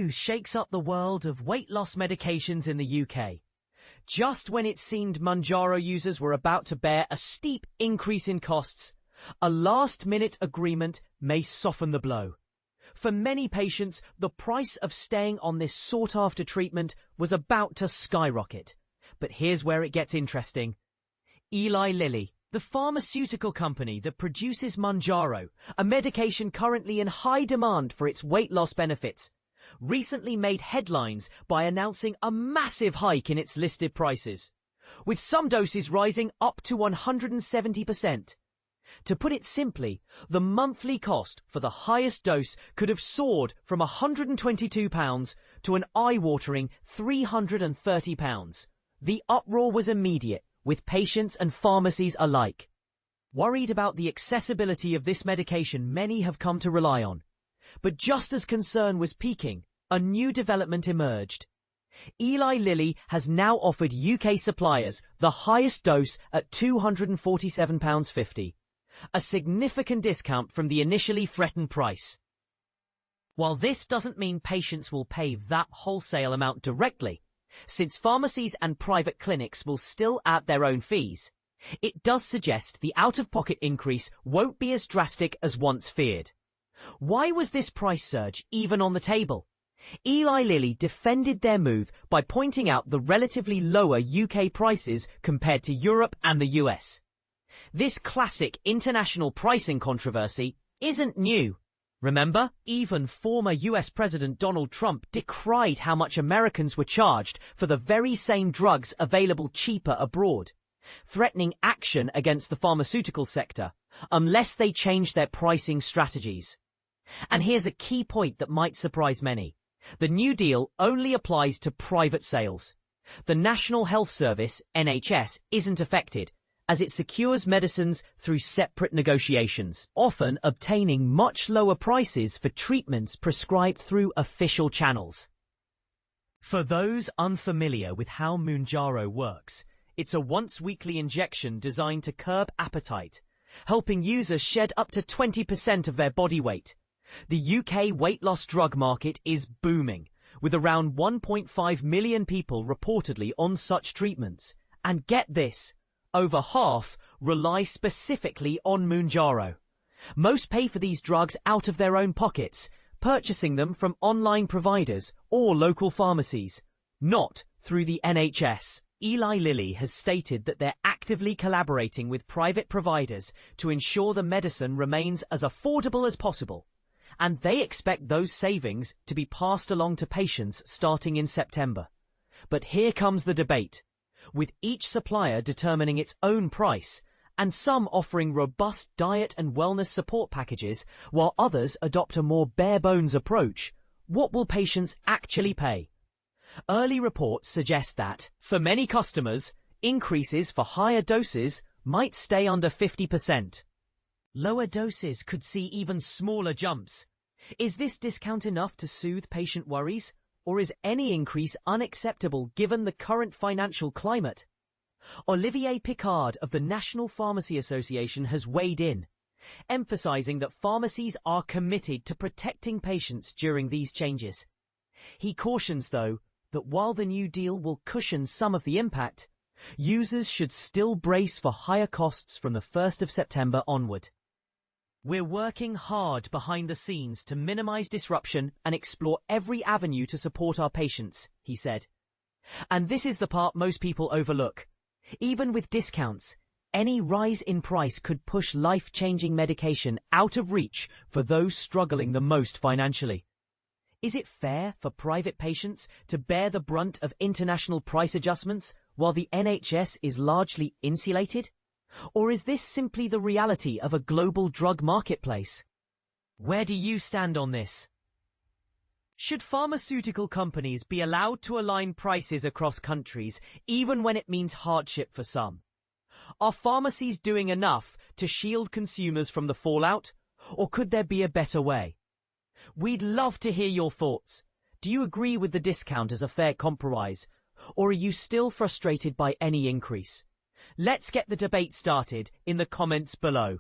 news shakes up the world of weight loss medications in the UK. Just when it seemed Mounjaro users were about to bear a steep increase in costs, a last-minute agreement may soften the blow. For many patients, the price of staying on this sought-after treatment was about to skyrocket. But here's where it gets interesting. Eli Lilly, the pharmaceutical company that produces Mounjaro, a medication currently in high demand for its weight loss benefits, recently made headlines by announcing a massive hike in its listed prices, with some doses rising up to 170%. To put it simply, the monthly cost for the highest dose could have soared from £122 to an eye-watering £330. The uproar was immediate, with patients and pharmacies alike. Worried about the accessibility of this medication many have come to rely on. But just as concern was peaking, a new development emerged. Eli Lilly has now offered UK suppliers the highest dose at £247.50, a significant discount from the initially threatened price. While this doesn't mean patients will pay that wholesale amount directly, since pharmacies and private clinics will still add their own fees, it does suggest the out-of-pocket increase won't be as drastic as once feared. Why was this price surge even on the table? Eli Lilly defended their move by pointing out the relatively lower UK prices compared to Europe and the US. This classic international pricing controversy isn't new. Remember, even former US President Donald Trump decried how much Americans were charged for the very same drugs available cheaper abroad, threatening action against the pharmaceutical sector unless they changed their pricing strategies. And here's a key point that might surprise many. The new deal only applies to private sales. The National Health Service, NHS, isn't affected, as it secures medicines through separate negotiations, often obtaining much lower prices for treatments prescribed through official channels. For those unfamiliar with how Mounjaro works, it's a once-weekly injection designed to curb appetite, helping users shed up to 20% of their body weight. The UK weight loss drug market is booming, with around 1.5 million people reportedly on such treatments. And get this, over half rely specifically on Mounjaro. Most pay for these drugs out of their own pockets, purchasing them from online providers or local pharmacies, not through the NHS. Eli Lilly has stated that they're actively collaborating with private providers to ensure the medicine remains as affordable as possible, and they expect those savings to be passed along to patients starting in September. But here comes the debate, with each supplier determining its own price, and some offering robust diet and wellness support packages, while others adopt a more bare-bones approach. What will patients actually pay? Early reports suggest that, for many customers, increases for higher doses might stay under 50%. Lower doses could see even smaller jumps. Is this discount enough to soothe patient worries? Or is any increase unacceptable given the current financial climate? Olivier Picard of the National Pharmacy Association has weighed in, emphasizing that pharmacies are committed to protecting patients during these changes. He cautions, though, that while the new deal will cushion some of the impact, users should still brace for higher costs from the 1st of September onward. We're working hard behind the scenes to minimize disruption and explore every avenue to support our patients, he said. And this is the part most people overlook. Even with discounts, any rise in price could push life-changing medication out of reach for those struggling the most financially. Is it fair for private patients to bear the brunt of international price adjustments while the NHS is largely insulated? Or is this simply the reality of a global drug marketplace? Where do you stand on this? Should pharmaceutical companies be allowed to align prices across countries, even when it means hardship for some? Are pharmacies doing enough to shield consumers from the fallout, or could there be a better way? We'd love to hear your thoughts. Do you agree with the discount as a fair compromise, or are you still frustrated by any increase? Let's get the debate started in the comments below.